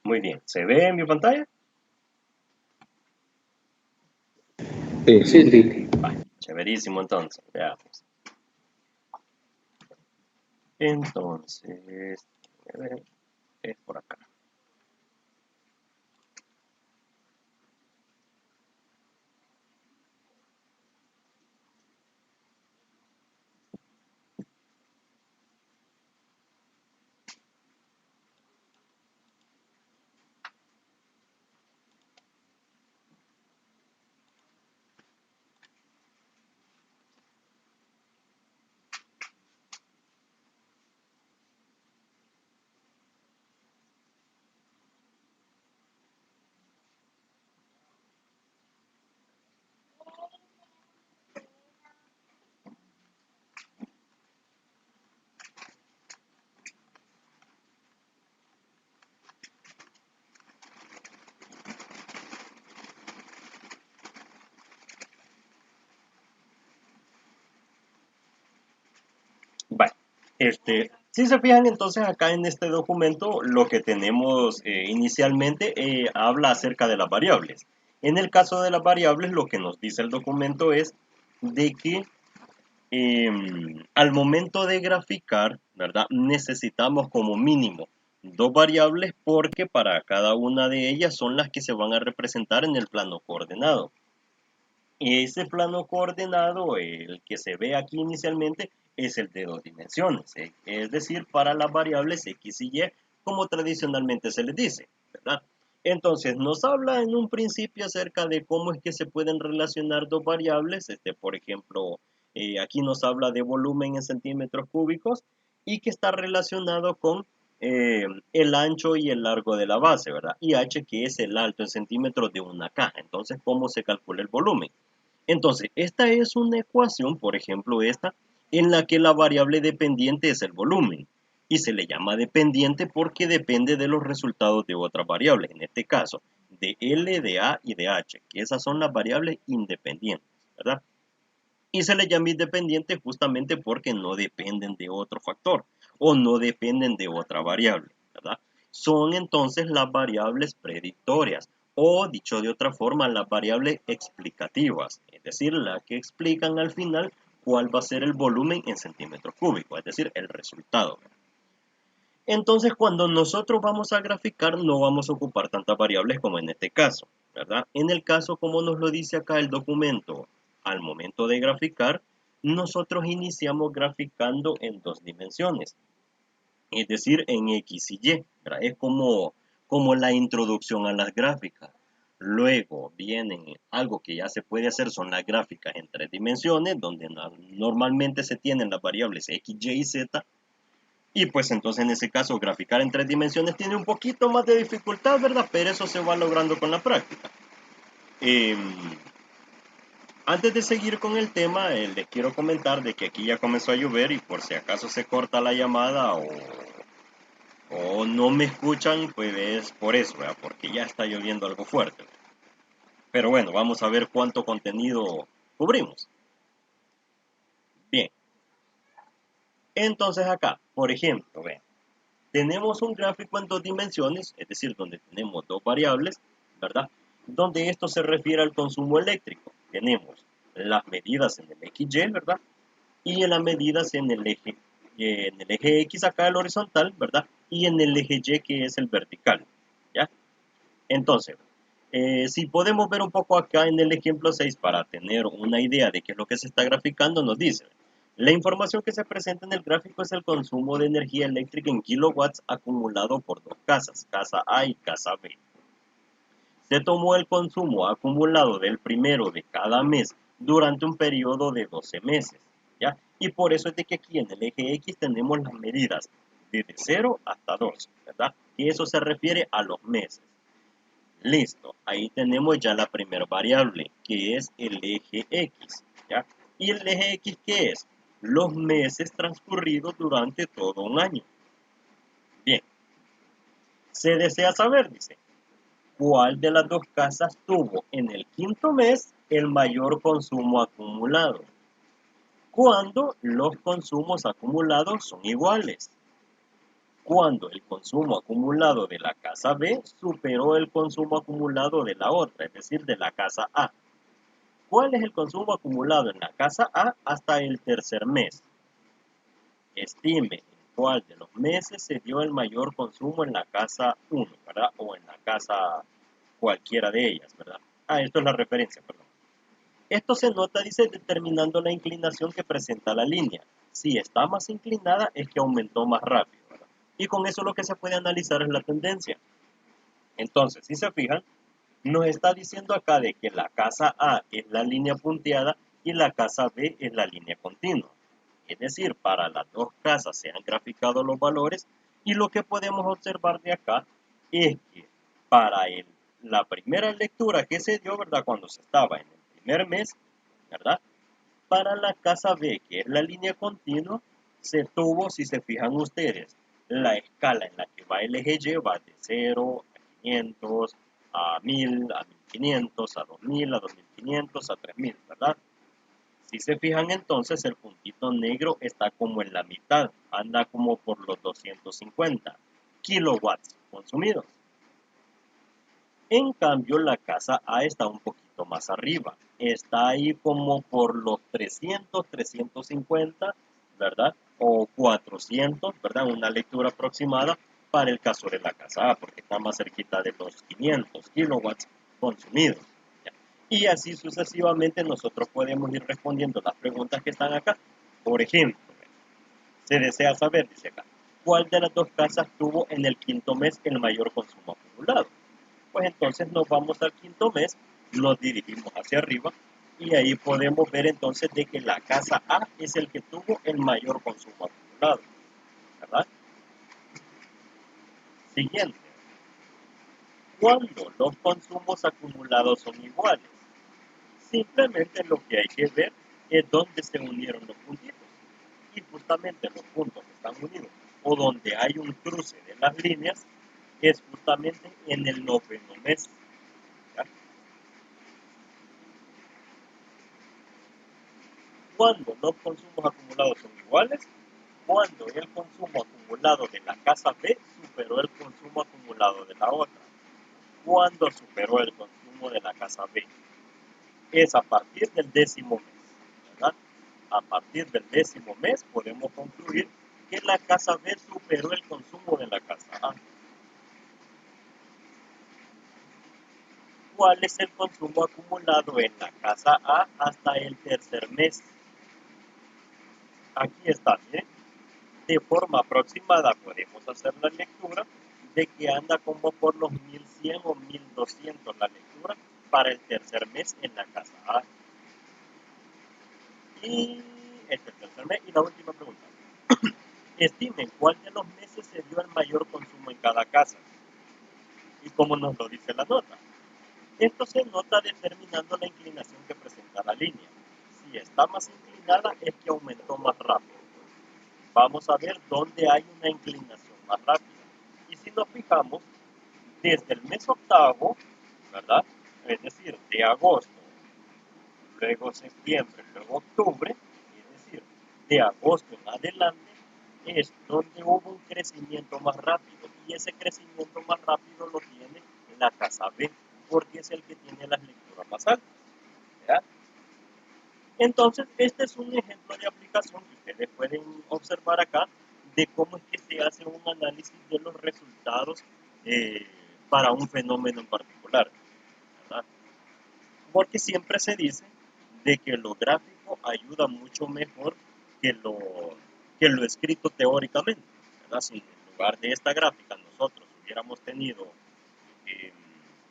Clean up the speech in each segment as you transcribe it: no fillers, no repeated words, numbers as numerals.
Muy bien, ¿se ve en mi pantalla? Sí, sí. Vale, chéverísimo entonces, veamos. Entonces, a ver, es por acá. Vale, si se fijan entonces acá en este documento, lo que tenemos inicialmente habla acerca de las variables. En el caso de las variables, lo que nos dice el documento es de que al momento de graficar, ¿verdad? Necesitamos como mínimo dos variables porque para cada una de ellas son las que se van a representar en el plano coordenado. Y ese plano coordenado, el que se ve aquí inicialmente, es el de dos dimensiones, es decir, para las variables x y y, como tradicionalmente se les dice, ¿verdad? Entonces, nos habla en un principio acerca de cómo es que se pueden relacionar dos variables, por ejemplo, aquí nos habla de volumen en centímetros cúbicos y que está relacionado con el ancho y el largo de la base, ¿verdad? Y h, que es el alto en centímetros de una caja. Entonces, ¿cómo se calcula el volumen? Entonces, esta es una ecuación, por ejemplo, esta, en la que la variable dependiente es el volumen. Y se le llama dependiente porque depende de los resultados de otras variables, en este caso, de L, de A y de H, que esas son las variables independientes, ¿verdad? Y se le llama independiente justamente porque no dependen de otro factor o no dependen de otra variable, ¿verdad? Son entonces las variables predictorias o, dicho de otra forma, las variables explicativas, es decir, las que explican al final cuál va a ser el volumen en centímetros cúbicos, es decir, el resultado. Entonces, cuando nosotros vamos a graficar, no vamos a ocupar tantas variables como en este caso, ¿verdad? En el caso, como nos lo dice acá el documento, al momento de graficar, nosotros iniciamos graficando en dos dimensiones, es decir, en X y Y, ¿verdad? Es como la introducción a las gráficas. Luego vienen algo que ya se puede hacer, son las gráficas en tres dimensiones, donde normalmente se tienen las variables X, Y y Z, y pues entonces en ese caso graficar en tres dimensiones tiene un poquito más de dificultad, ¿verdad? Pero eso se va logrando con la práctica. Eh, Antes de seguir con el tema, les quiero comentar de que aquí ya comenzó a llover y por si acaso se corta la llamada o no me escuchan, pues es por eso, ¿verdad? Porque ya está lloviendo algo fuerte. Pero bueno, vamos a ver cuánto contenido cubrimos. Bien, entonces acá, por ejemplo, vean, tenemos un gráfico en dos dimensiones, es decir, donde tenemos dos variables, ¿verdad? Donde esto se refiere al consumo eléctrico. Tenemos las medidas en el XY, ¿verdad? Y en las medidas en el eje X acá el horizontal, ¿verdad? Y en el eje Y que es el vertical, ¿ya? Entonces, si podemos ver un poco acá en el ejemplo 6 para tener una idea de qué es lo que se está graficando, nos dice, la información que se presenta en el gráfico es el consumo de energía eléctrica en kilowatts acumulado por dos casas, casa A y casa B. Se tomó el consumo acumulado del primero de cada mes durante un periodo de 12 meses, ¿ya? Y por eso es de que aquí en el eje X tenemos las medidas desde 0 hasta 12, ¿verdad? Y eso se refiere a los meses. Listo, ahí tenemos ya la primera variable, que es el eje X, ¿ya? ¿Y el eje X qué es? Los meses transcurridos durante todo un año. Bien, se desea saber, dice, ¿cuál de las dos casas tuvo en el quinto mes el mayor consumo acumulado? Cuando los consumos acumulados son iguales. cuando el consumo acumulado de la casa B superó el consumo acumulado de la otra, es decir, de la casa A. ¿Cuál es el consumo acumulado en la casa A hasta el tercer mes? Estime en cuál de los meses se dio el mayor consumo en la casa 1, ¿verdad? O en la casa cualquiera de ellas, ¿verdad? Esto es la referencia, perdón. Esto se nota, dice, determinando la inclinación que presenta la línea. Si está más inclinada, es que aumentó más rápido, ¿verdad? Y con eso lo que se puede analizar es la tendencia. Entonces, si se fijan, nos está diciendo acá de que la casa A es la línea punteada y la casa B es la línea continua. Es decir, para las dos casas se han graficado los valores y lo que podemos observar de acá es que para la primera lectura que se dio, ¿verdad? Cuando se estaba en el primer mes, ¿verdad? Para la casa B, que es la línea continua, se tuvo, si se fijan ustedes, la escala en la que va el eje Y va de 0 a 500, a 1000, a 1500, a 2000, a 2500, a 3000, ¿verdad? Si se fijan entonces, el puntito negro está como en la mitad, anda como por los 250 kilowatts consumidos. En cambio, la casa A está un poquito más arriba. Está ahí como por los 300, 350, ¿verdad? O 400, ¿verdad? Una lectura aproximada para el caso de la casa A, porque está más cerquita de los 500 kilowatts consumidos. ¿Ya? Y así sucesivamente nosotros podemos ir respondiendo las preguntas que están acá. Por ejemplo, se desea saber, dice acá, ¿cuál de las dos casas tuvo en el quinto mes el mayor consumo acumulado? Pues entonces nos vamos al quinto mes, nos dirigimos hacia arriba y ahí podemos ver entonces de que la casa A es el que tuvo el mayor consumo acumulado, ¿verdad? Siguiente, cuando los consumos acumulados son iguales, simplemente lo que hay que ver es dónde se unieron los puntitos y justamente los puntos que están unidos o donde hay un cruce de las líneas es justamente en el noveno mes. ¿Ya? Cuando los consumos acumulados son iguales, cuando el consumo acumulado de la casa B superó el consumo acumulado de la otra. Cuando superó el consumo de la casa B. Es a partir del décimo mes, ¿verdad? A partir del décimo mes podemos concluir que la casa B superó el consumo de la casa A. ¿Cuál es el consumo acumulado en la casa A hasta el tercer mes? Aquí está, miren. De forma aproximada podemos hacer la lectura de que anda como por los 1100 o 1200 la lectura para el tercer mes en la casa A. Y este es el tercer mes. Y la última pregunta. Estimen cuál de los meses se dio el mayor consumo en cada casa. Y como nos lo dice la nota. Esto se nota determinando la inclinación que presenta la línea. Si está más inclinada es que aumentó más rápido. Vamos a ver dónde hay una inclinación más rápida. Y si nos fijamos, desde el mes octavo, ¿verdad? Es decir, de agosto, luego septiembre, luego octubre, es decir, de agosto en adelante, es donde hubo un crecimiento más rápido. Y ese crecimiento más rápido lo tiene la casa B, porque es el que tiene las lecturas más altas. ¿Ya? Entonces, este es un ejemplo de aplicación que ustedes pueden observar acá de cómo es que se hace un análisis de los resultados para un fenómeno en particular, ¿verdad? Porque siempre se dice de que lo gráfico ayuda mucho mejor que lo escrito teóricamente, ¿verdad? Si en lugar de esta gráfica nosotros hubiéramos tenido eh,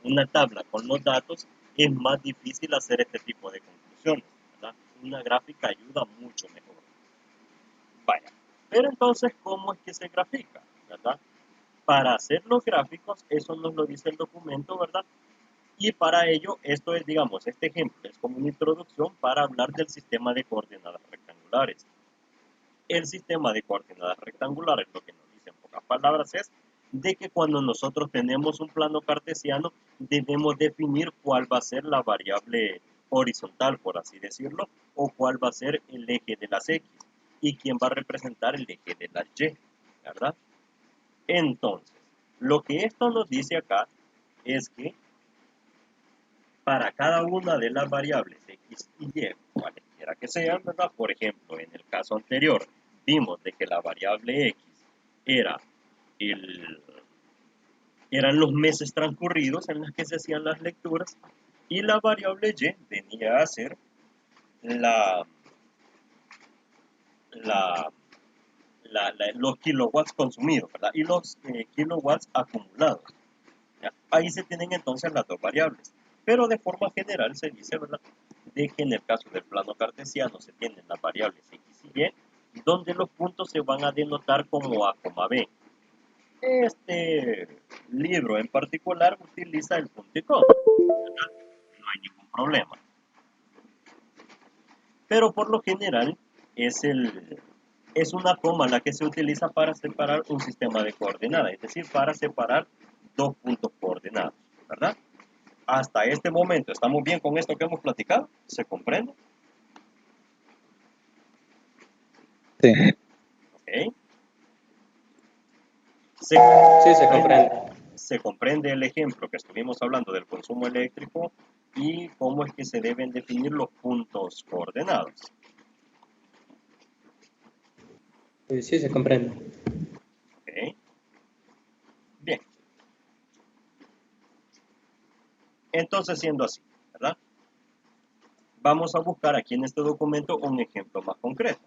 una tabla con los datos, es más difícil hacer este tipo de conclusiones, ¿verdad? Una gráfica ayuda mucho mejor. Vaya, pero entonces, ¿cómo es que se grafica, verdad? Para hacer los gráficos, eso nos lo dice el documento, ¿verdad? Y para ello, esto es, digamos, este ejemplo es como una introducción para hablar del sistema de coordenadas rectangulares. El sistema de coordenadas rectangulares, lo que nos dice en pocas palabras es de que cuando nosotros tenemos un plano cartesiano, debemos definir cuál va a ser la variable horizontal, por así decirlo, o cuál va a ser el eje de las X y quién va a representar el eje de las Y, ¿verdad? Entonces, lo que esto nos dice acá es que para cada una de las variables x y y, cualesquiera que sean, ¿verdad? Por ejemplo, en el caso anterior, vimos de que la variable x era eran los meses transcurridos en los que se hacían las lecturas, y la variable y venía a ser la, la, los kilowatts consumidos, ¿verdad? Y los kilowatts acumulados. ¿Ya? Ahí se tienen entonces las dos variables. Pero de forma general se dice, ¿verdad?, de que en el caso del plano cartesiano se tienen las variables x y y, donde los puntos se van a denotar como a, b. Este libro en particular utiliza el punto y coma, no hay ningún problema. Pero por lo general es una coma la que se utiliza para separar un sistema de coordenadas, es decir, para separar dos puntos coordenados, ¿verdad? Hasta este momento, ¿estamos bien con esto que hemos platicado? ¿Se comprende? Sí. ¿Ok? Sí, se comprende. Se comprende el ejemplo que estuvimos hablando del consumo eléctrico y cómo es que se deben definir los puntos coordenados. Sí, se comprende. ¿Ok? Bien. Entonces, siendo así, ¿verdad? Vamos a buscar aquí en este documento un ejemplo más concreto.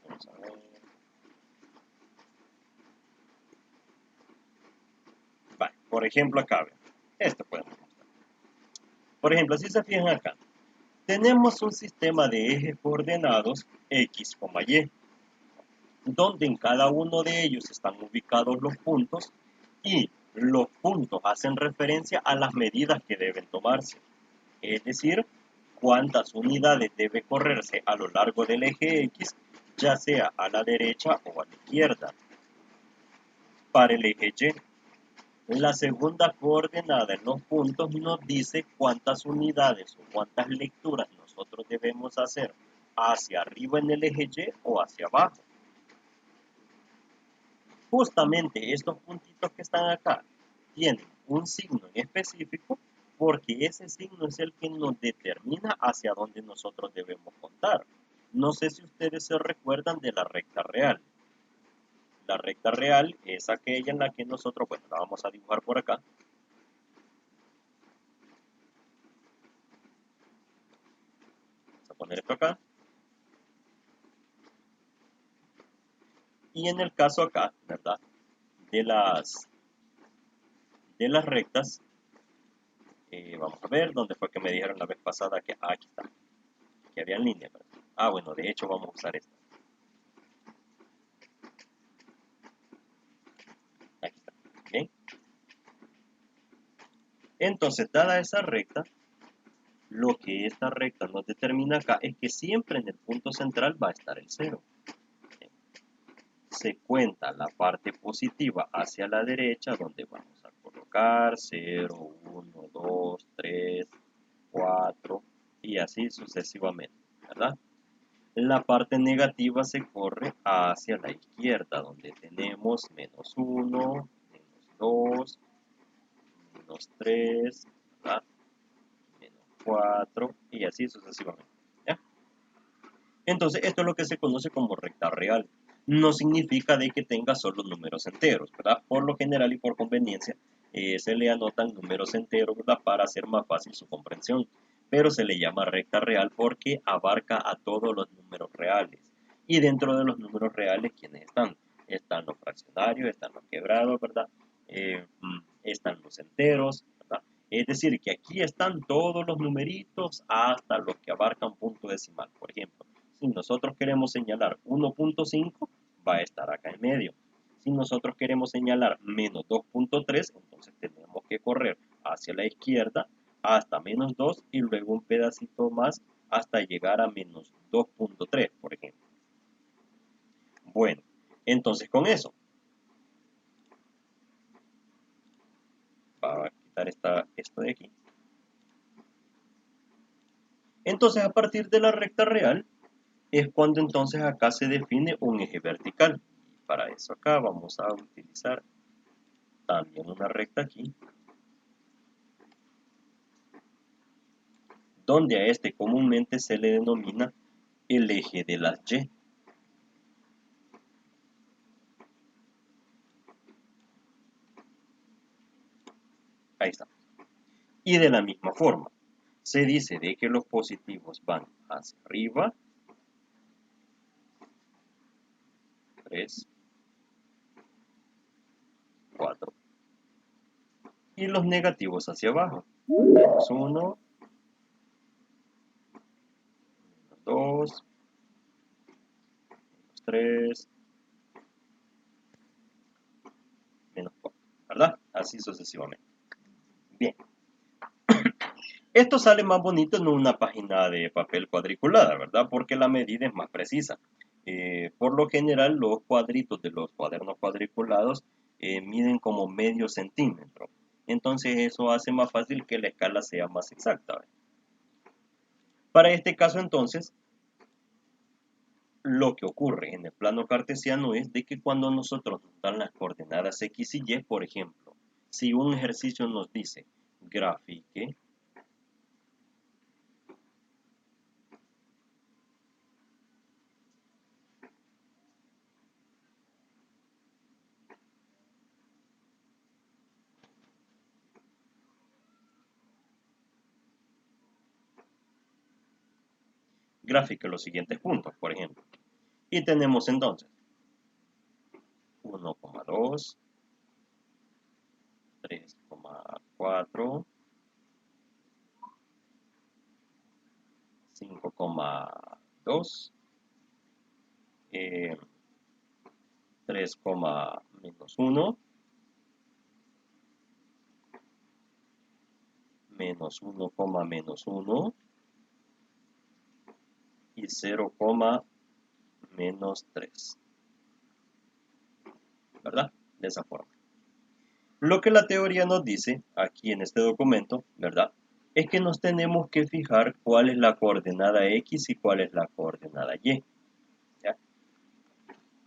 Vamos a ver. Vale, por ejemplo, acá, vean. Esto podemos mostrar. Por ejemplo, si se fijan acá, tenemos un sistema de ejes coordenados x, y, donde en cada uno de ellos están ubicados los puntos y los puntos hacen referencia a las medidas que deben tomarse. Es decir, cuántas unidades debe correrse a lo largo del eje X, ya sea a la derecha o a la izquierda. Para el eje Y, la segunda coordenada en los puntos nos dice cuántas unidades o cuántas lecturas nosotros debemos hacer hacia arriba en el eje Y o hacia abajo. Justamente estos puntitos que están acá tienen un signo en específico porque ese signo es el que nos determina hacia dónde nosotros debemos contar. No sé si ustedes se recuerdan de la recta real. La recta real es aquella en la que nosotros, bueno, la vamos a dibujar por acá. Vamos a poner esto acá. Y en el caso acá, ¿verdad?, de las rectas, vamos a ver dónde fue que me dijeron la vez pasada que aquí está, que había líneas, ¿verdad? Ah, bueno, de hecho vamos a usar esta. Aquí está. ¿Bien? Entonces, dada esa recta, lo que esta recta nos determina acá es que siempre en el punto central va a estar el 0. Se cuenta la parte positiva hacia la derecha, donde vamos a colocar 0, 1, 2, 3, 4 y así sucesivamente, ¿verdad? La parte negativa se corre hacia la izquierda, donde tenemos menos 1, menos 2, menos 3, ¿verdad?, menos 4 y así sucesivamente, ¿ya? Entonces, esto es lo que se conoce como recta real. No significa de que tenga solo números enteros, ¿verdad? Por lo general y por conveniencia, se le anotan números enteros, ¿verdad?, para hacer más fácil su comprensión. Pero se le llama recta real porque abarca a todos los números reales. Y dentro de los números reales, ¿quiénes están? Están los fraccionarios, están los quebrados, ¿verdad? Están los enteros, ¿verdad? Es decir, que aquí están todos los numeritos hasta los que abarcan punto decimal. Por ejemplo, si nosotros queremos señalar 1.5, va a estar acá en medio. Si nosotros queremos señalar menos 2.3, entonces tenemos que correr hacia la izquierda hasta menos 2 y luego un pedacito más hasta llegar a menos 2.3, por ejemplo. Bueno, entonces con eso, para quitar esto de aquí. Entonces a partir de la recta real es cuando entonces acá se define un eje vertical. Y para eso acá vamos a utilizar también una recta aquí, donde a este comúnmente se le denomina el eje de las Y. Ahí está. Y de la misma forma, se dice de que los positivos van hacia arriba, 3, 4, y los negativos hacia abajo, menos 1, menos 2, menos 3, menos 4, ¿verdad? Así sucesivamente. Bien. Esto sale más bonito en una página de papel cuadriculada, ¿verdad? Porque la medida es más precisa. Por lo general, los cuadritos de los cuadernos cuadriculados miden como medio centímetro. Entonces eso hace más fácil que la escala sea más exacta, ¿verdad? Para este caso, entonces, lo que ocurre en el plano cartesiano es de que cuando nosotros nos dan las coordenadas X y Y, por ejemplo, si un ejercicio nos dice grafique los siguientes puntos, por ejemplo. Y tenemos entonces 1,2, 3,4, 5,2, 3, menos 1, menos 1, menos 1 y 0, menos 3. ¿Verdad? De esa forma. Lo que la teoría nos dice aquí en este documento, ¿verdad? Es que nos tenemos que fijar cuál es la coordenada X y cuál es la coordenada Y. ¿Ya?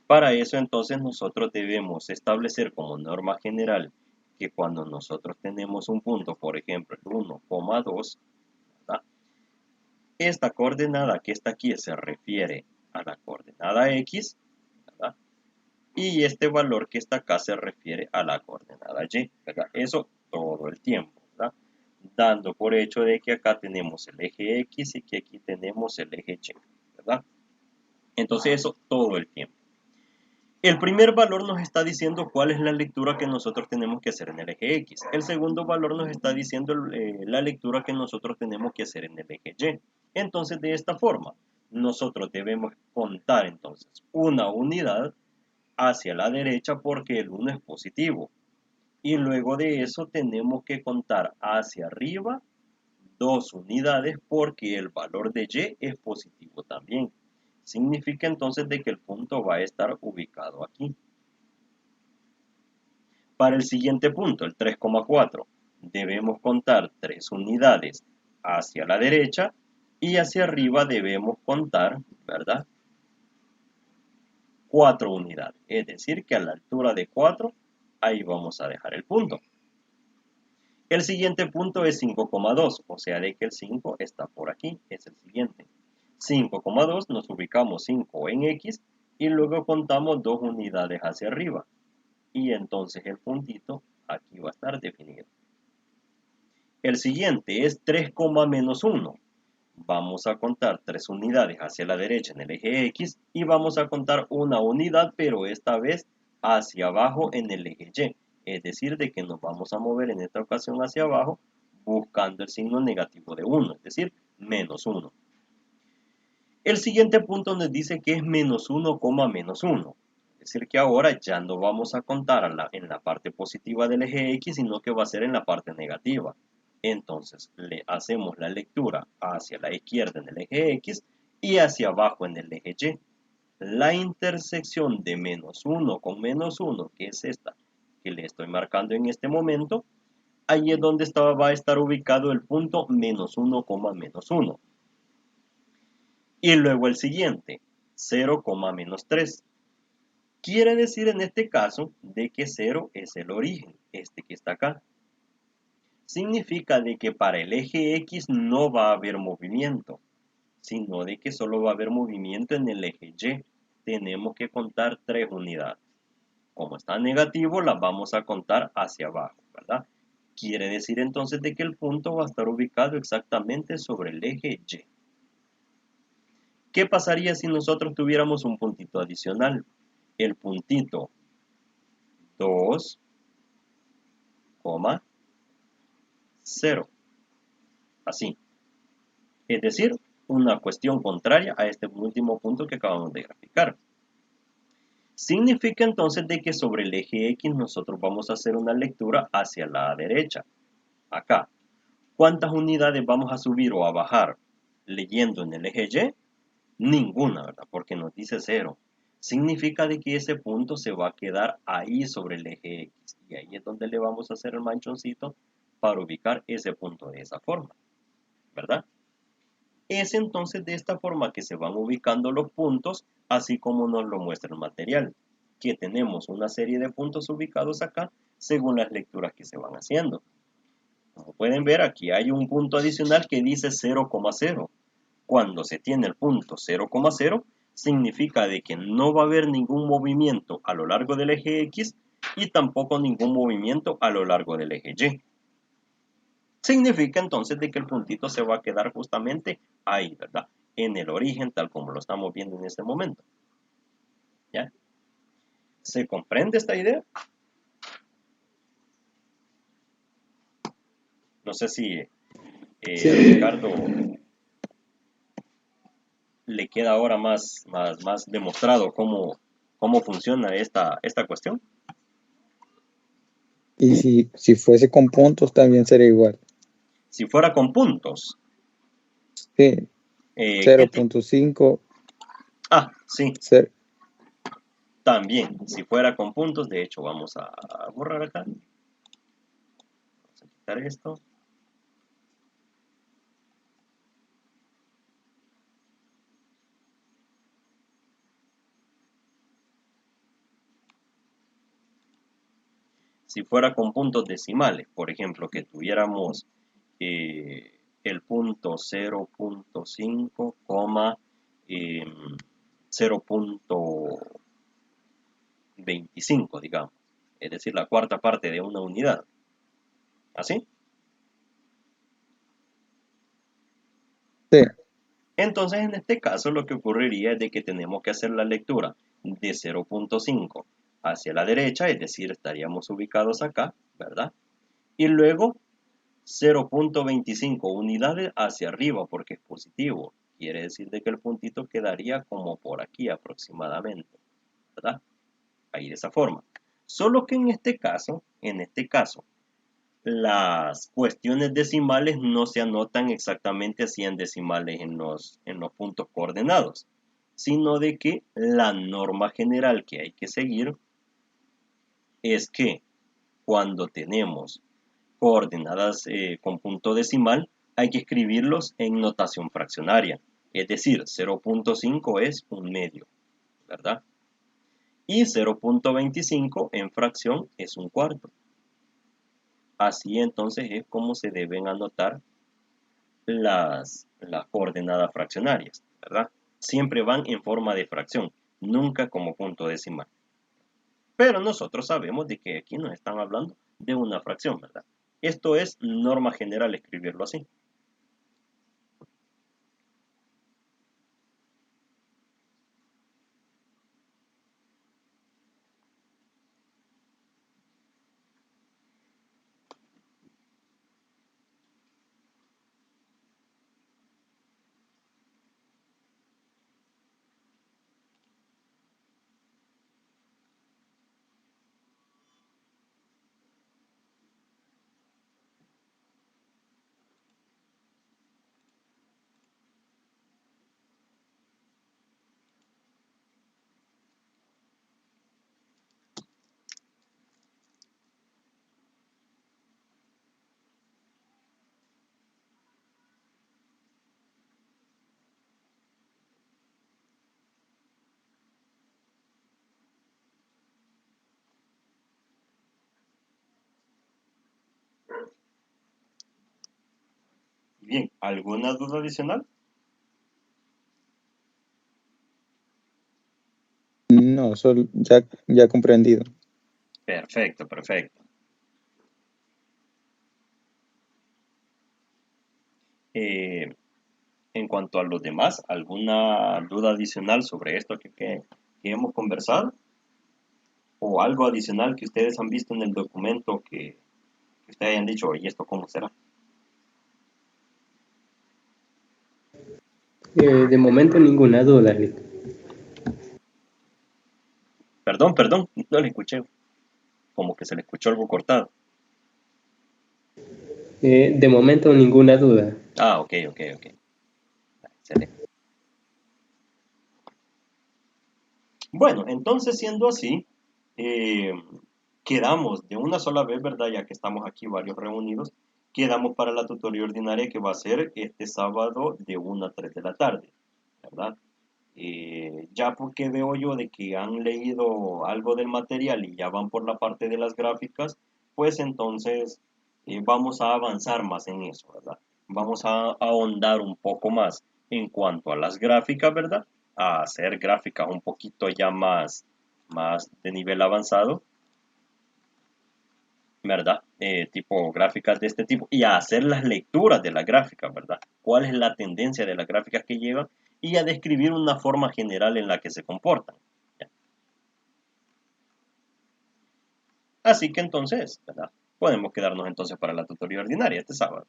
Para eso entonces nosotros debemos establecer como norma general que cuando nosotros tenemos un punto, por ejemplo el 1,2, ¿verdad? Esta coordenada que está aquí se refiere a la coordenada X, ¿verdad? Y este valor que está acá se refiere a la coordenada Y, ¿verdad? Eso todo el tiempo, ¿verdad? Dando por hecho de que acá tenemos el eje X y que aquí tenemos el eje Y, ¿verdad? Entonces eso todo el tiempo. El primer valor nos está diciendo cuál es la lectura que nosotros tenemos que hacer en el eje X. El segundo valor nos está diciendo la lectura que nosotros tenemos que hacer en el eje Y. Entonces de esta forma, nosotros debemos contar entonces una unidad hacia la derecha porque el 1 es positivo. Y luego de eso tenemos que contar hacia arriba 2 unidades porque el valor de Y es positivo también. Significa entonces de que el punto va a estar ubicado aquí. Para el siguiente punto, el 3,4, debemos contar 3 unidades hacia la derecha y hacia arriba debemos contar, ¿verdad? 4 unidades. Es decir, que a la altura de 4, ahí vamos a dejar el punto. El siguiente punto es 5,2, o sea de que el 5 está por aquí, es el siguiente. 5,2 nos ubicamos 5 en X y luego contamos 2 unidades hacia arriba. Y entonces el puntito aquí va a estar definido. El siguiente es 3, menos 1. Vamos a contar 3 unidades hacia la derecha en el eje X y vamos a contar una unidad, pero esta vez hacia abajo en el eje Y. Es decir, de que nos vamos a mover en esta ocasión hacia abajo buscando el signo negativo de 1, es decir, menos 1. El siguiente punto nos dice que es menos 1, menos 1. Es decir, que ahora ya no vamos a contar en la parte positiva del eje X, sino que va a ser en la parte negativa. Entonces, le hacemos la lectura hacia la izquierda en el eje X y hacia abajo en el eje Y. la intersección de menos 1 con menos 1, que es esta que le estoy marcando en este momento, ahí es donde va a estar ubicado el punto menos 1, menos 1. Y luego el siguiente, 0, menos 3. Quiere decir en este caso de que 0 es el origen, este que está acá. Significa de que para el eje X no va a haber movimiento, sino de que solo va a haber movimiento en el eje Y. Tenemos que contar 3 unidades. Como está negativo, las vamos a contar hacia abajo, ¿verdad? Quiere decir entonces de que el punto va a estar ubicado exactamente sobre el eje Y. ¿Qué pasaría si nosotros tuviéramos un puntito adicional? El puntito 2, 0. Así. Es decir, una cuestión contraria a este último punto que acabamos de graficar. Significa entonces de que sobre el eje X nosotros vamos a hacer una lectura hacia la derecha. Acá. ¿Cuántas unidades vamos a subir o a bajar leyendo en el eje Y? Ninguna, ¿verdad? Porque nos dice 0. Significa de que ese punto se va a quedar ahí sobre el eje X. Y ahí es donde le vamos a hacer el manchoncito para ubicar ese punto de esa forma, ¿verdad? Es entonces de esta forma que se van ubicando los puntos, así como nos lo muestra el material, que tenemos una serie de puntos ubicados acá según las lecturas que se van haciendo. Como pueden ver, aquí hay un punto adicional que dice 0,0. Cuando se tiene el punto 0,0, significa de que no va a haber ningún movimiento a lo largo del eje X y tampoco ningún movimiento a lo largo del eje Y. Significa entonces de que el puntito se va a quedar justamente ahí, ¿verdad? En el origen, tal como lo estamos viendo en este momento. ¿Ya? ¿Se comprende esta idea? No sé si Sí. Ricardo le queda ahora más demostrado cómo funciona esta cuestión. Y si fuese con puntos también sería igual. Si fuera con puntos. Sí, ¿Qué 0.5. Sí. También, si fuera con puntos, de hecho vamos a borrar acá. Vamos a quitar esto. Si fuera con puntos decimales, por ejemplo, que tuviéramos el punto 0.5, 0.25, digamos. Es decir, la cuarta parte de una unidad. ¿Así? Sí. Entonces, en este caso, lo que ocurriría es de que tenemos que hacer la lectura de 0.5 hacia la derecha, es decir, estaríamos ubicados acá, ¿verdad? Y luego 0.25 unidades hacia arriba porque es positivo. Quiere decir de que el puntito quedaría como por aquí aproximadamente, ¿verdad? Ahí de esa forma. Solo que en este caso, las cuestiones decimales no se anotan exactamente así en decimales en los puntos coordenados, sino de que la norma general que hay que seguir es que cuando tenemos coordenadas con punto decimal, hay que escribirlos en notación fraccionaria, es decir, 0.5 es un medio, ¿verdad? Y 0.25 en fracción es un cuarto. Así entonces es como se deben anotar las coordenadas fraccionarias, ¿verdad? Siempre van en forma de fracción, nunca como punto decimal. Pero nosotros sabemos de que aquí nos están hablando de una fracción, ¿verdad? Esto es norma general escribirlo así. Bien, ¿alguna duda adicional? No, solo ya comprendido. Perfecto, perfecto. Eh, en cuanto a los demás, ¿alguna duda adicional sobre esto que hemos conversado? ¿O algo adicional que ustedes han visto en el documento que ustedes hayan dicho, ¿y esto cómo será? De momento ninguna duda, Lito. Perdón, no le escuché. Como que se le escuchó algo cortado. De momento ninguna duda. Ah, ok. Excelente. Bueno, entonces siendo así, eh, quedamos de una sola vez, ¿verdad? Ya que estamos aquí varios reunidos, quedamos para la tutoría ordinaria que va a ser este sábado de 1 a 3 de la tarde, ¿verdad? Ya porque veo yo de que han leído algo del material y ya van por la parte de las gráficas, pues entonces vamos a avanzar más en eso, ¿verdad? Vamos a ahondar un poco más en cuanto a las gráficas, ¿verdad? A hacer gráficas un poquito ya más de nivel avanzado, ¿verdad? Tipo gráficas de este tipo y a hacer las lecturas de las gráficas, ¿verdad? ¿Cuál es la tendencia de las gráficas que llevan? Y a describir una forma general en la que se comportan. ¿Ya? Así que entonces, ¿verdad? Podemos quedarnos entonces para la tutoría ordinaria este sábado.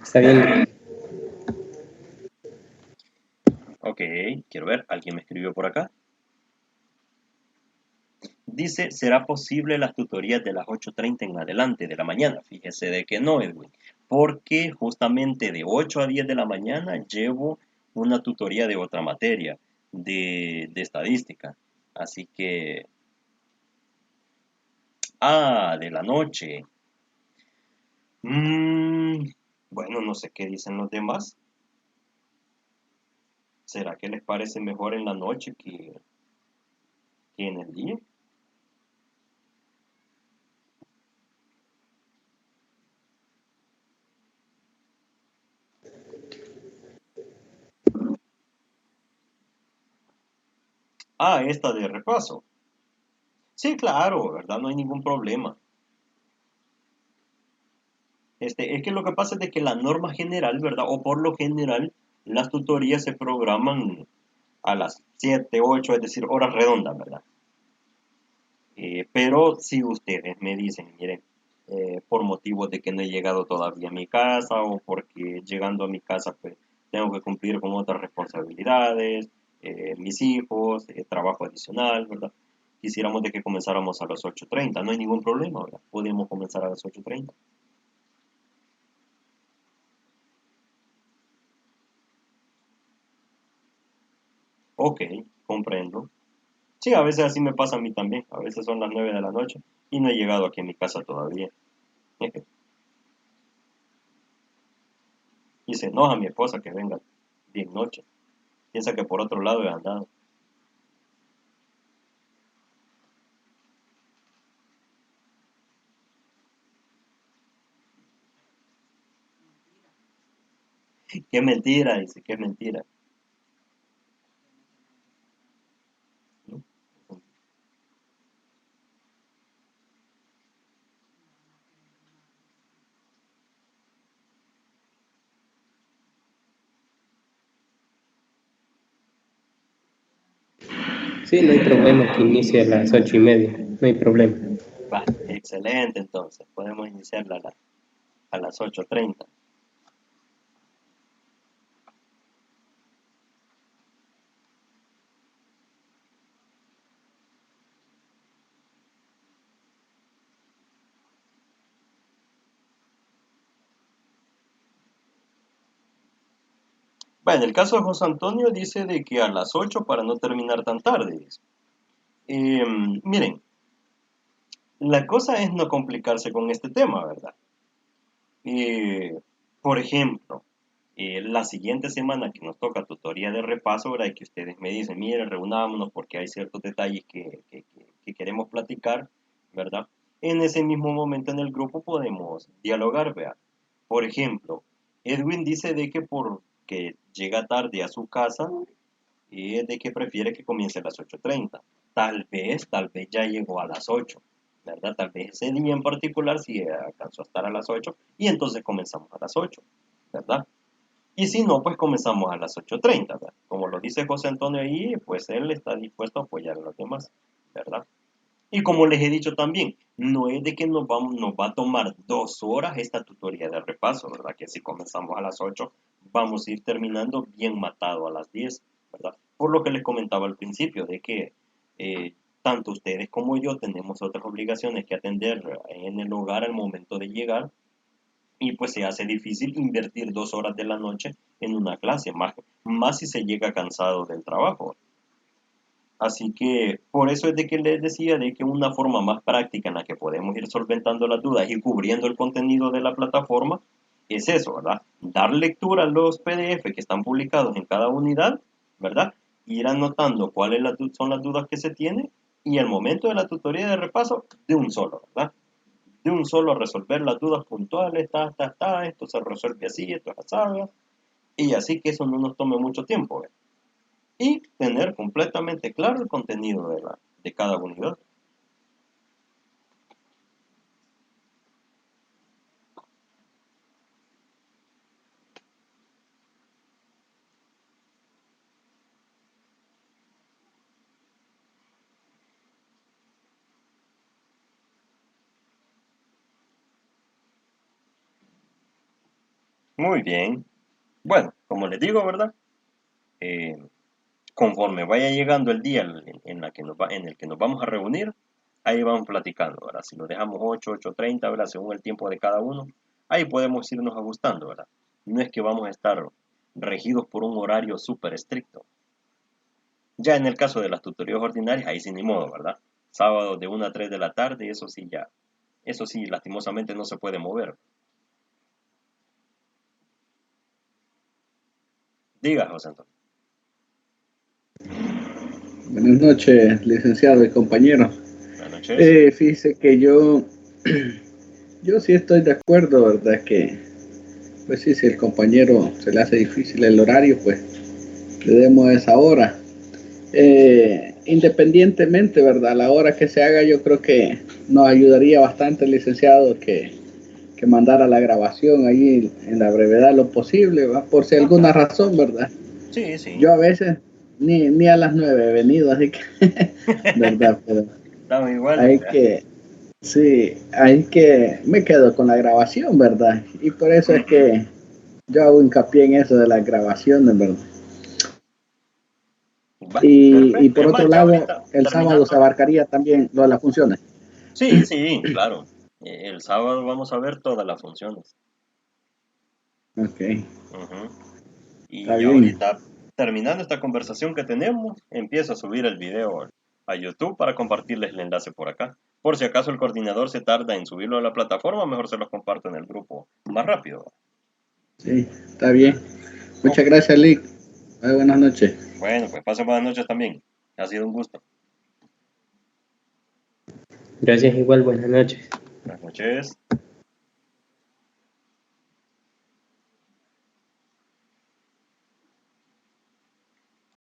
Está bien. Ok, quiero ver, ¿alguien me escribió por acá? Dice, ¿será posible las tutorías de las 8:30 en adelante de la mañana? Fíjese de que no, Edwin, porque justamente de 8 a 10 de la mañana llevo una tutoría de otra materia, de estadística. Así que, de la noche. Mm, bueno, no sé qué dicen los demás. ¿Será que les parece mejor en la noche que en el día? Esta de repaso. Sí, claro, ¿verdad? No hay ningún problema. Es que lo que pasa es de que la norma general, ¿verdad? O por lo general, las tutorías se programan a las 7 8 es decir, horas redondas, ¿verdad? Pero si ustedes me dicen, miren, por motivos de que no he llegado todavía a mi casa o porque llegando a mi casa pues tengo que cumplir con otras responsabilidades, mis hijos, trabajo adicional, ¿verdad? Quisiéramos de que comenzáramos a las 8:30, no hay ningún problema, ¿verdad? Podemos comenzar a las 8:30. Ok, comprendo. Sí, a veces así me pasa a mí también. A veces son las 9 de la noche y no he llegado aquí a mi casa todavía. Y se enoja mi esposa que venga 10 noches. Piensa que por otro lado he andado. Qué mentira, dice, qué mentira. ¿No? Sí, no hay problema que inicie a las 8:30. No hay problema. Va, excelente entonces. Podemos iniciarla a las 8:30. Va, en el caso de José Antonio dice de que a las 8 para no terminar tan tarde. Dice. Miren, la cosa es no complicarse con este tema, ¿verdad? Eh, por ejemplo, la siguiente semana que nos toca tutoría de repaso, ¿verdad? Y que ustedes me dicen, miren, reunámonos porque hay ciertos detalles que queremos platicar, ¿verdad? En ese mismo momento en el grupo podemos dialogar, vea. Por ejemplo, Edwin dice de que porque llega tarde a su casa, de que prefiere que comience a las 8:30. Tal vez ya llegó a las 8, ¿verdad? Tal vez ese día en particular sí alcanzó a estar a las 8 y entonces comenzamos a las 8, ¿verdad? Y si no, pues comenzamos a las 8:30, ¿verdad? Como lo dice José Antonio ahí, pues él está dispuesto a apoyar a los demás, ¿verdad? Y como les he dicho también, no es de que nos va a tomar 2 horas esta tutoría de repaso, ¿verdad? Que si comenzamos a las 8, vamos a ir terminando bien matado a las 10, ¿verdad? Por lo que les comentaba al principio, de que eh, tanto ustedes como yo tenemos otras obligaciones que atender en el hogar al momento de llegar, y pues se hace difícil invertir 2 horas de la noche en una clase, más si se llega cansado del trabajo. Así que por eso es de que les decía de que una forma más práctica en la que podemos ir solventando las dudas y cubriendo el contenido de la plataforma es eso, ¿verdad? Dar lectura a los PDF que están publicados en cada unidad, ¿verdad? Ir anotando cuáles son las dudas que se tienen y el momento de la tutoría de repaso de un solo, ¿verdad? De un solo resolver las dudas puntuales, esto se resuelve así, esto es así, y así que eso no nos tome mucho tiempo, ¿verdad? Y tener completamente claro el contenido de cada unidad. Muy bien. Bueno, como les digo, ¿verdad? Eh, Conforme vaya llegando el día en el que nos vamos a reunir, ahí vamos platicando, ¿verdad? Si lo dejamos 8:30, ¿verdad? Según el tiempo de cada uno, ahí podemos irnos ajustando, ¿verdad? No es que vamos a estar regidos por un horario súper estricto. Ya en el caso de las tutorías ordinarias, ahí sí ni modo, ¿verdad? Sábado de 1 a 3 de la tarde, eso sí, lastimosamente no se puede mover. Diga, José Antonio. Buenas noches, licenciado y compañero. Buenas noches. Fíjese que yo sí estoy de acuerdo, ¿verdad? Que, pues sí, si el compañero se le hace difícil el horario, pues le demos esa hora. Independientemente, ¿verdad? A la hora que se haga, yo creo que nos ayudaría bastante el licenciado que mandara la grabación ahí en la brevedad de lo posible, ¿va? Por si alguna razón, ¿verdad? Sí, sí. Yo a veces ni a las 9 he venido, así que, ¿verdad? Pero Estamos iguales, hay ¿verdad? que, sí, hay que, me quedo con la grabación, ¿verdad? Y por eso es que yo hago hincapié en eso de las grabaciones, ¿verdad? Va, Y perfecto. por Es más, otro ya lado, ahorita, el sábado terminando se acá. abarcaría también lo de las funciones. Sí, sí, claro. El sábado vamos a ver todas las funciones. Ok, Ujú. Y está ya bien. ahorita, terminando esta conversación que tenemos, empiezo a subir el video a YouTube para compartirles el enlace por acá. Por si acaso el coordinador se tarda en subirlo a la plataforma, mejor se los comparto en el grupo más rápido. Sí, está bien. Ok. Muchas gracias, Lick. Buenas noches. Bueno, pues pasen buenas noches también. Ha sido un gusto. Gracias igual, buenas noches. Buenas noches.